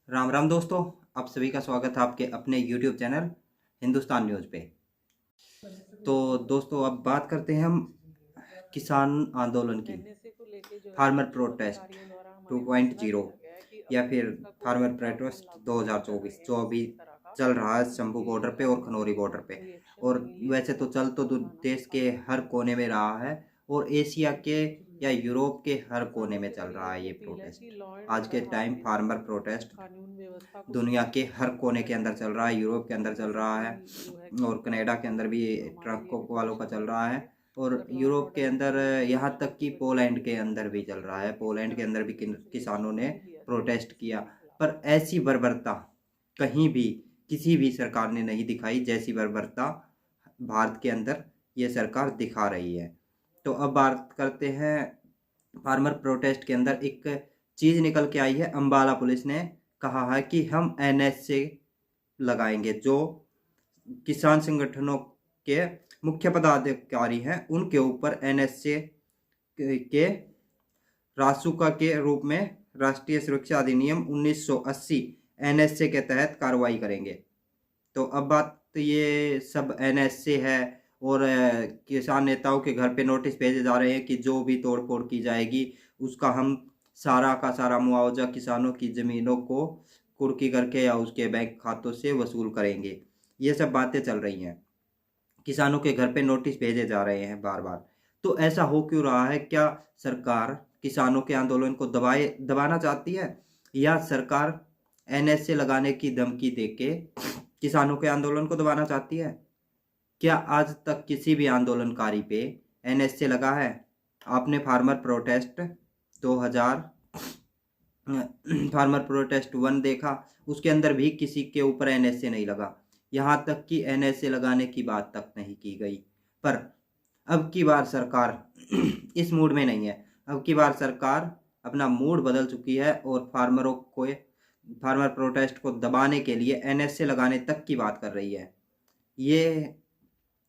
राम राम दोस्तों। आप सभी का स्वागत है आपके अपने YouTube चैनल हिंदुस्तान न्यूज़ पे। तो दोस्तों अब बात करते हैं हम किसान आंदोलन की। एनएसए को लेके जो है फार्मर कुछ प्रोटेस्ट अधिकारियों द्वारा हमारे को सुना 2.0 दिया गया है कि या अभी फिर इसका कोई फार्मर बदलाव हम प्रोटेस्ट लागू नहीं कर 2024 रहे जो हैं अभी किसी तरह का चल रहा है शंभू क्योंकि बॉर्डर पे और अभी खनौरी तक बॉर्डर पे। कोई एक्शन और नहीं लिया वैसे गया तो है चल तो जिसको उठाना देश के चाहिए हर था। कोने में रहा है और एशिया के या यूरोप के हर कोने किसानों में के चल लिए रहा है एक ये अपील है कि प्रोटेस्ट। लॉ एंड आज के ऑर्डर टाइम हासिल फार्मर करें, प्रोटेस्ट कानून व्यवस्था को दुनिया के सुनिश्चित हर करें कोने के अंदर ताकि चल रहा है, यूरोप के अंदर चल रहा है कोई जो है किसी और तरह कनाडा के की अंदर भी हमारे लिए ट्रकों भी वालों का चल परेशानी रहा ना है। आए। और अगर लॉ एंड यूरोप के ऑर्डर की अंदर पूरी यहाँ कोशिश तक होगी कि तो अच्छी पोलैंड के तरीके से अंदर भी हो चल रहा सकता है। है। किसी पोलैंड के तरह अंदर का भी कोई किसानों रेजोल्यूशन ने नहीं लिया गया है प्रोटेस्ट किया। एनएसए के खिलाफ। पर ऐसी बर्बरता कहीं भी किसी भी सरकार ने नहीं दिखाई जैसी बर्बरता भारत के अंदर ये सरकार दिखा रही है। तो अब बात करते हैं फार्मर प्रोटेस्ट के अंदर एक चीज निकल के आई है। अंबाला पुलिस ने कहा है कि हम एनएसए लगाएंगे। जो किसान संगठनों के मुख्य पदाधिकारी हैं उनके ऊपर एनएसए के रासुका के रूप में राष्ट्रीय सुरक्षा अधिनियम 1980 एनएसए के तहत कार्रवाई करेंगे। तो अब बात तो ये सब एनएसए है और किसान नेताओं के घर पे नोटिस भेजे जा रहे हैं कि जो भी तोड़ फोड़ की जाएगी उसका हम सारा का सारा मुआवजा किसानों की ज़मीनों को कुर्की करके या उसके बैंक खातों से वसूल करेंगे। ये सब बातें चल रही हैं। किसानों के घर पे नोटिस भेजे जा रहे हैं बार बार। तो ऐसा हो क्यों रहा है? क्या सरकार किसानों के आंदोलन को दबाना चाहती है या सरकार एनएसए लगाने की धमकी देके किसानों के आंदोलन को दबाना चाहती है? क्या आज तक किसी भी आंदोलनकारी पे एनएसए लगा है? आपने फार्मर प्रोटेस्ट 1 देखा, उसके अंदर भी किसी के ऊपर एनएसए नहीं लगा। यहाँ तक कि एनएसए लगाने की बात तक नहीं की गई। पर अब की बार सरकार इस मूड में नहीं है। अब की बार सरकार अपना मूड बदल चुकी है और फार्मर प्रोटेस्ट को दबाने के लिए एनएसए लगाने तक की बात कर रही है ये,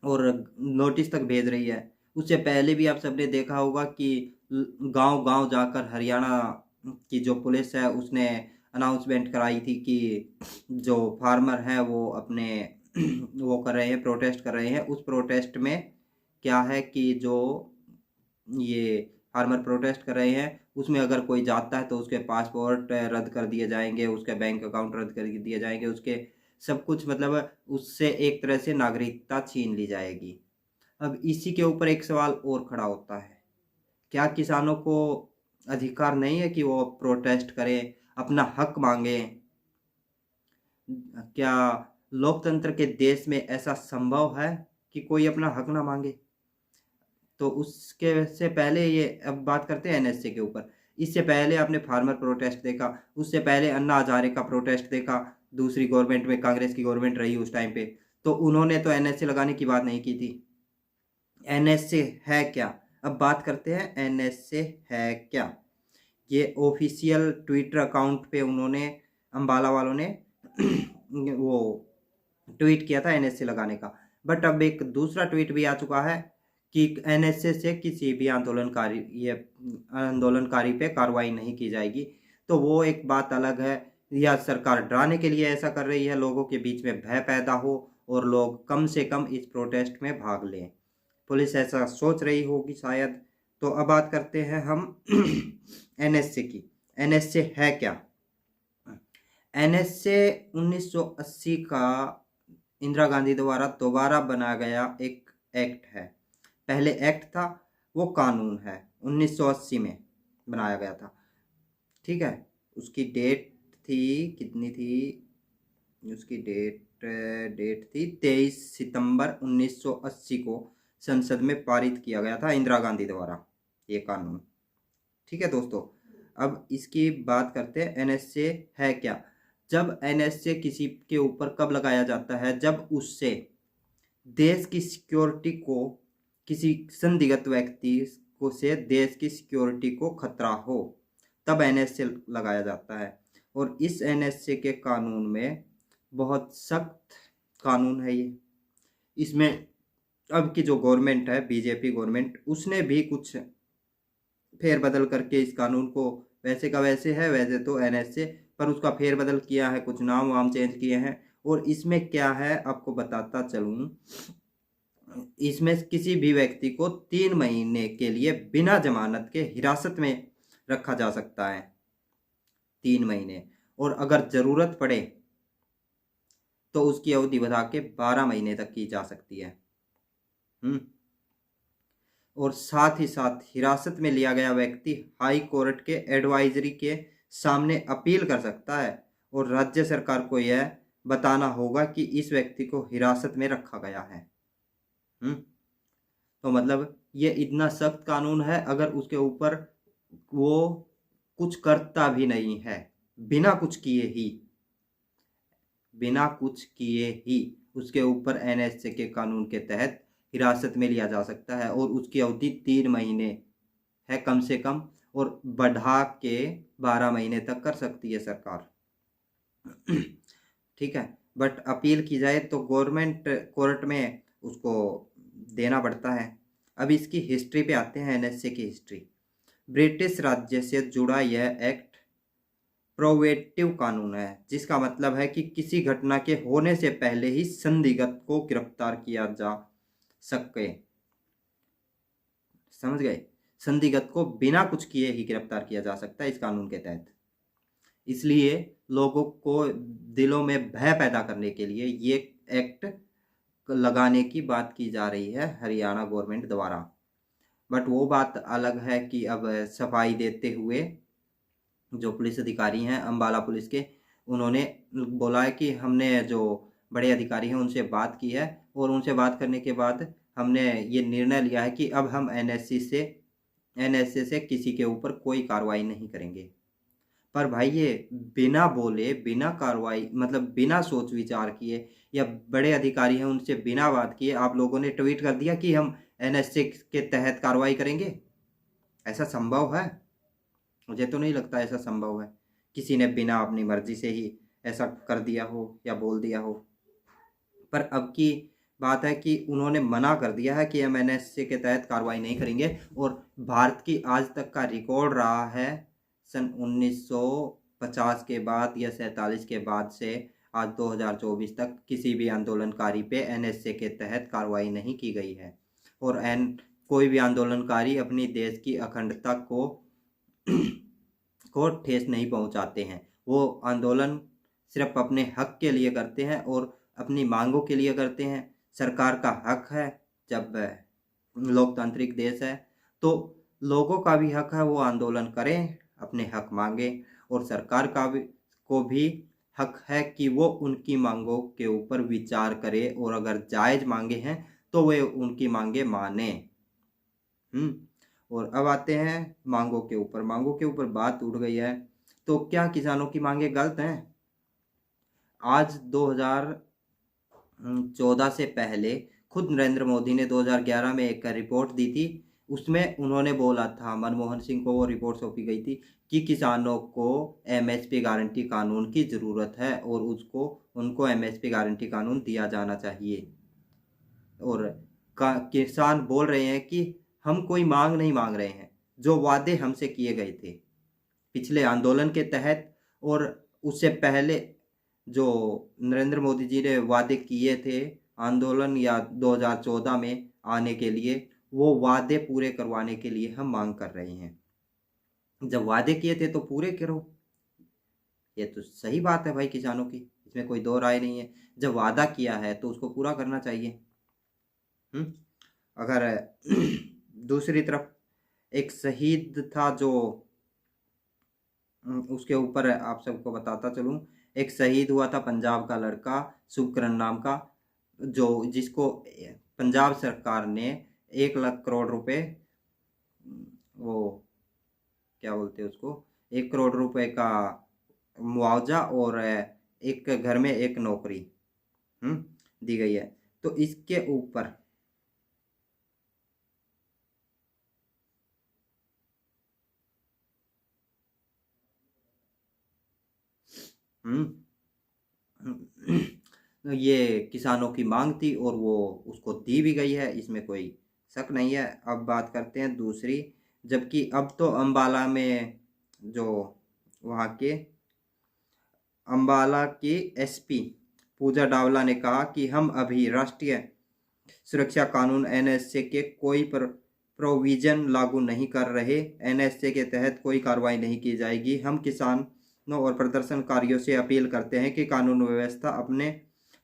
और नोटिस तक भेज रही है। उससे पहले भी आप सबने देखा होगा कि गांव गांव जाकर हरियाणा की जो पुलिस है उसने अनाउंसमेंट कराई थी कि जो फार्मर हैं वो अपने वो कर रहे हैं, प्रोटेस्ट कर रहे हैं। उस प्रोटेस्ट में क्या है कि जो ये फार्मर प्रोटेस्ट कर रहे हैं उसमें अगर कोई जाता है तो उसके पासपोर्ट रद्द कर दिए जाएंगे, उसके बैंक अकाउंट रद्द कर दिए जाएंगे, उसके सब कुछ मतलब उससे एक तरह से नागरिकता छीन ली जाएगी। अब इसी के ऊपर एक सवाल और खड़ा होता है, क्या किसानों को अधिकार नहीं है कि वो प्रोटेस्ट करें, अपना हक मांगें? क्या लोकतंत्र के देश में ऐसा संभव है कि कोई अपना हक ना मांगे? तो उसके से पहले ये अब बात करते हैं एनएसए के ऊपर। इससे पहले आपने फार्मर प्रोटेस्ट देखा, उससे पहले अन्ना हजारे का प्रोटेस्ट देखा। दूसरी गवर्नमेंट में कांग्रेस की गवर्नमेंट रही उस टाइम पे, तो उन्होंने तो एनएसए लगाने की बात नहीं की थी। एनएसए है क्या? अब बात करते हैं एनएसए है क्या। ये ऑफिशियल ट्विटर अकाउंट पे उन्होंने, अंबाला वालों ने वो ट्वीट किया था एनएसए लगाने का। बट अब एक दूसरा ट्वीट भी आ चुका है कि एनएसए से किसी भी आंदोलनकारी पे कार्रवाई नहीं की जाएगी। तो वो एक बात अलग है। या सरकार डराने के लिए ऐसा कर रही है, लोगों के बीच में भय पैदा हो और लोग कम से कम इस प्रोटेस्ट में भाग लें। पुलिस ऐसा सोच रही होगी शायद। तो अब बात करते हैं हम एनएसए की। एनएसए है क्या? एनएसए 1980 का इंदिरा गांधी द्वारा दोबारा बनाया गया एक एक्ट है। पहले एक्ट था, वो कानून है। 1980 में बनाया गया था, ठीक है। उसकी डेट थी, कितनी थी उसकी डेट? डेट थी 23 सितंबर 1980 को संसद में पारित किया गया था इंदिरा गांधी द्वारा ये कानून, ठीक है दोस्तों। अब इसकी बात करते हैं एनएसए है क्या। जब एनएसए किसी के ऊपर कब लगाया जाता है? जब उससे देश की सिक्योरिटी को, किसी संदिग्ध व्यक्ति को से देश की सिक्योरिटी को खतरा हो, तब एनएसए लगाया जाता है। और इस एनएसए के कानून में बहुत सख्त कानून है ये। इसमें अब की जो गवर्नमेंट है, बीजेपी गवर्नमेंट, उसने भी कुछ फेरबदल करके इस कानून को, वैसे का वैसे है, वैसे तो एनएसए पर उसका फेरबदल किया है, कुछ नाम वाम चेंज किए हैं। और इसमें क्या है आपको बताता चलूँ, इसमें किसी भी व्यक्ति को 3 महीने के लिए बिना जमानत के हिरासत में रखा जा सकता है, 3 महीने। और अगर ज़रूरत पड़े तो उसकी अवधि बढ़ा के 12 महीने तक की जा सकती है। और साथ ही साथ हिरासत में लिया गया व्यक्ति हाई कोर्ट के एडवाइजरी के सामने अपील कर सकता है, और राज्य सरकार को यह बताना होगा कि इस व्यक्ति को हिरासत में रखा गया है। तो मतलब ये इतना सख्त कानून है, अगर उसके ऊपर वो कुछ करता भी नहीं है, बिना कुछ किए ही उसके ऊपर एनएसए के कानून के तहत हिरासत में लिया जा सकता है, और उसकी अवधि 3 महीने है कम से कम, और बढ़ा के 12 महीने तक कर सकती है सरकार। ठीक है, बट अपील की जाए तो गवर्नमेंट कोर्ट में उसको देना पड़ता है। अब इसकी हिस्ट्री पे आते हैं, एनएसए की हिस्ट्री। ब्रिटिश राज्य से जुड़ा यह एक्ट प्रोवेटिव कानून है, जिसका मतलब है कि किसी घटना के होने से पहले ही संदिग्ध को गिरफ्तार किया जा सके। समझ गए? संदिग्ध को बिना कुछ किए ही गिरफ्तार किया जा सकता है इस कानून के तहत। इसलिए लोगों को दिलों में भय पैदा करने के लिए ये एक्ट लगाने की बात की जा रही है हरियाणा गवर्नमेंट द्वारा। बट वो बात अलग है कि अब सफाई देते हुए जो पुलिस अधिकारी हैं अम्बाला पुलिस के, उन्होंने बोला है कि हमने जो बड़े अधिकारी हैं उनसे बात की है, और उनसे बात करने के बाद हमने ये निर्णय लिया है कि अब हम एनएसए से किसी के ऊपर कोई कार्रवाई नहीं करेंगे। पर भाई ये बिना बोले, बिना कार्रवाई, मतलब बिना सोच विचार किए, या बड़े अधिकारी हैं उनसे बिना बात किए आप लोगों ने ट्वीट कर दिया कि हम एनएसए के तहत कार्रवाई करेंगे। ऐसा संभव है? मुझे तो नहीं लगता ऐसा संभव है, किसी ने बिना अपनी मर्जी से ही ऐसा कर दिया हो या बोल दिया हो। पर अब की बात है कि उन्होंने मना कर दिया है कि हम एनएसए के तहत कार्रवाई नहीं करेंगे, और भारत की आज तक का रिकॉर्ड रहा है सन 1950 के बाद या 47 के बाद से आज 2024 तक किसी भी आंदोलनकारी पे एनएसए के तहत कार्रवाई नहीं की गई है। और कोई भी आंदोलनकारी अपनी देश की अखंडता को ठेस नहीं पहुंचाते हैं। वो आंदोलन सिर्फ अपने हक के लिए करते हैं और अपनी मांगों के लिए करते हैं। सरकार का हक है, जब लोकतांत्रिक देश है तो लोगों का भी हक है वो आंदोलन करें, अपने हक मांगे, और सरकार को भी हक है कि वो उनकी मांगों के ऊपर विचार करे, और अगर जायज़ मांगे हैं तो वे उनकी मांगे माने। और अब आते हैं मांगों के ऊपर बात उठ गई है, तो क्या किसानों की मांगे गलत हैं? आज 2014 से पहले खुद नरेंद्र मोदी ने 2011 में एक रिपोर्ट दी थी। उसमें उन्होंने बोला था, मनमोहन सिंह को वो रिपोर्ट सौंपी गई थी कि किसानों को एमएसपी गारंटी कानून की ज़रूरत है, और उनको एमएसपी गारंटी कानून दिया जाना चाहिए। और किसान बोल रहे हैं कि हम कोई मांग नहीं मांग रहे हैं, जो वादे हमसे किए गए थे पिछले आंदोलन के तहत, और उससे पहले जो नरेंद्र मोदी जी ने वादे किए थे आंदोलन या 2014 में आने के लिए, वो वादे पूरे करवाने के लिए हम मांग कर रहे हैं। जब वादे किए थे तो पूरे करो, ये तो सही बात है भाई किसानों की, इसमें कोई दो राय नहीं है। जब वादा किया है तो उसको पूरा करना चाहिए। अगर दूसरी तरफ एक शहीद था, जो उसके ऊपर आप सबको बताता चलूं, एक शहीद हुआ था पंजाब का लड़का शुभकरण नाम का, जिसको पंजाब सरकार ने 1 लाख करोड़ रुपए, वो क्या बोलते हैं उसको, 1 करोड़ रुपए का मुआवजा और एक घर में एक नौकरी दी गई है। तो इसके ऊपर ये किसानों की मांग थी और वो उसको दी भी गई है, इसमें कोई शक नहीं है। अब बात करते हैं दूसरी, जबकि अब तो अम्बाला में जो वहाँ के अंबाला की एसपी पूजा डावला ने कहा कि हम अभी राष्ट्रीय सुरक्षा कानून एनएसए के कोई प्रोविजन लागू नहीं कर रहे। एनएसए के तहत कोई कार्रवाई नहीं की जाएगी। हम किसानों और प्रदर्शनकारियों से अपील करते हैं कि कानून व्यवस्था अपने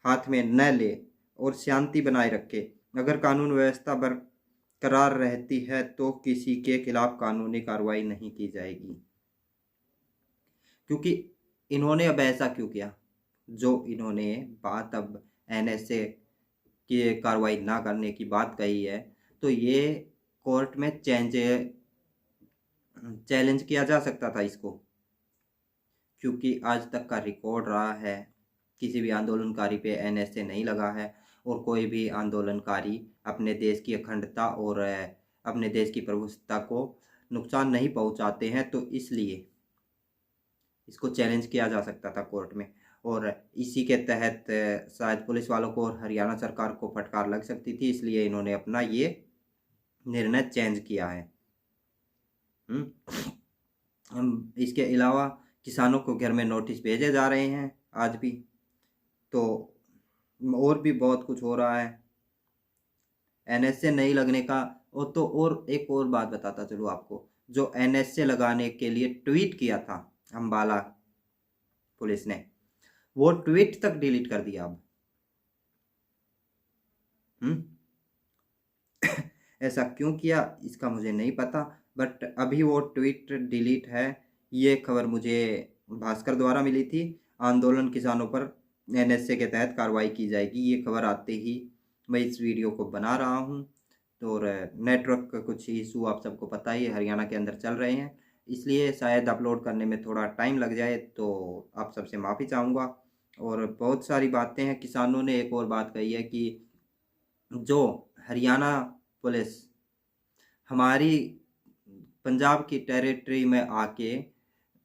हाथ में न ले और शांति बनाए रखे। अगर कानून व्यवस्था बरकरार रहती है तो किसी के खिलाफ कानूनी कार्रवाई नहीं की जाएगी। क्योंकि इन्होंने अब ऐसा क्यों किया? जो इन्होंने बात अब एनएसए की कार्रवाई ना करने की बात कही है, तो ये कोर्ट में चैलेंज किया जा सकता था इसको, क्योंकि आज तक का रिकॉर्ड रहा है किसी भी आंदोलनकारी पे एनएसए नहीं लगा है और कोई भी आंदोलनकारी अपने देश की अखंडता और अपने देश की प्रभुसत्ता को नुकसान नहीं पहुंचाते हैं। तो इसलिए इसको चैलेंज किया जा सकता था कोर्ट में, और इसी के तहत शायद पुलिस वालों को और हरियाणा सरकार को फटकार लग सकती थी, इसलिए इन्होंने अपना ये निर्णय चेंज किया है। इसके अलावा किसानों को घर में नोटिस भेजे जा रहे हैं आज भी, तो और भी बहुत कुछ हो रहा है एनएसए नहीं लगने का। और एक और बात बताता चलूँ आपको, जो एनएसए लगाने के लिए ट्वीट किया था अंबाला पुलिस ने, वो ट्वीट तक डिलीट कर दिया अब। ऐसा क्यों किया इसका मुझे नहीं पता, बट अभी वो ट्वीट डिलीट है। ये खबर मुझे भास्कर द्वारा मिली थी। आंदोलन किसानों पर एनएसए के तहत कार्रवाई की जाएगी, ये खबर आते ही मैं इस वीडियो को बना रहा हूँ। तो नेटवर्क का कुछ इशू आप सबको पता ही है, हरियाणा के अंदर चल रहे हैं, इसलिए शायद अपलोड करने में थोड़ा टाइम लग जाए, तो आप सबसे माफ़ी चाहूँगा। और बहुत सारी बातें हैं। किसानों ने एक और बात कही है कि जो हरियाणा पुलिस हमारी पंजाब की टेरिटरी में आके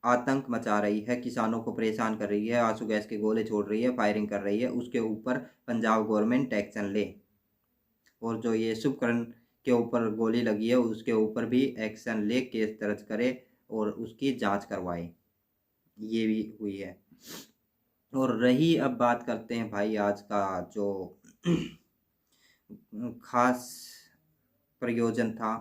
आतंक मचा रही है, किसानों को परेशान कर रही है, आंसू गैस के गोले छोड़ रही है, फायरिंग कर रही है, उसके ऊपर पंजाब गवर्नमेंट एक्शन ले। और जो ये शुभकरण के ऊपर गोली लगी है उसके ऊपर भी एक्शन ले, केस दर्ज करे और उसकी जांच करवाए, ये भी हुई है। और रही अब बात करते हैं भाई आज का जो खास प्रयोजन था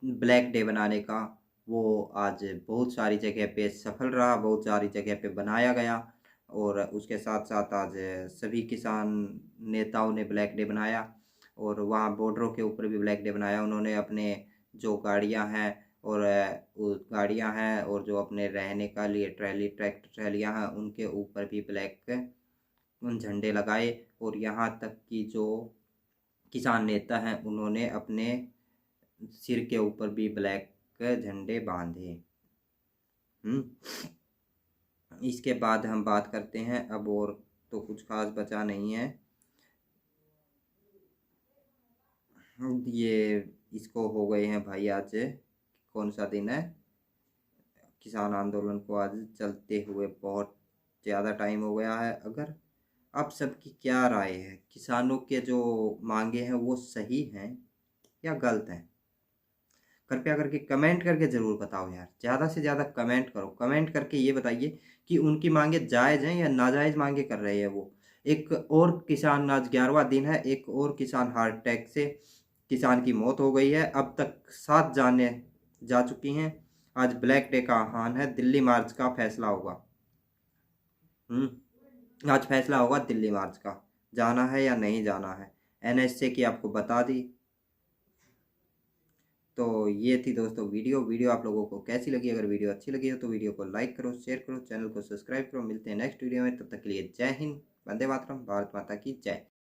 ब्लैक डे बनाने का, वो आज बहुत सारी जगह पे सफल रहा, बहुत सारी जगह पे बनाया गया। और उसके साथ साथ आज सभी किसान नेताओं ने ब्लैक डे बनाया, और वहाँ बॉर्डरों के ऊपर भी ब्लैक डे बनाया। उन्होंने अपने जो गाड़ियाँ हैं और जो अपने रहने का लिए ट्रैक्टर ट्रैलियाँ हैं उनके ऊपर भी ब्लैक झंडे लगाए। और यहाँ तक कि जो किसान नेता हैं उन्होंने अपने सिर के ऊपर भी ब्लैक झंडे बांधे। इसके बाद हम बात करते हैं अब, और तो कुछ खास बचा नहीं है। ये इसको हो गए हैं भाई, आज कौन सा दिन है? किसान आंदोलन को आज चलते हुए बहुत ज़्यादा टाइम हो गया है। अगर आप सबकी क्या राय है, किसानों के जो मांगे हैं वो सही हैं या गलत हैं? कृपया करके कमेंट करके ज़रूर बताओ यार, ज़्यादा से ज़्यादा कमेंट करो। कमेंट करके ये बताइए कि उनकी मांगे जायज़ हैं या नाजायज़ मांगे कर रहे हैं वो। एक और किसान, आज 11वां दिन है, एक और किसान हार्ट अटैक से किसान की मौत हो गई है। अब तक 7 जानें जा चुकी हैं। आज ब्लैक डे का आह्वान है, दिल्ली मार्च का फैसला होगा। आज फैसला होगा दिल्ली मार्च का, जाना है या नहीं जाना है। एनएसए की आपको बता दी। तो ये थी दोस्तों वीडियो आप लोगों को कैसी लगी? अगर वीडियो अच्छी लगी हो तो वीडियो को लाइक करो, शेयर करो, चैनल को सब्सक्राइब करो। मिलते हैं नेक्स्ट वीडियो में, तब तक के लिए जय हिंद, वंदे मातरम, भारत माता की जय।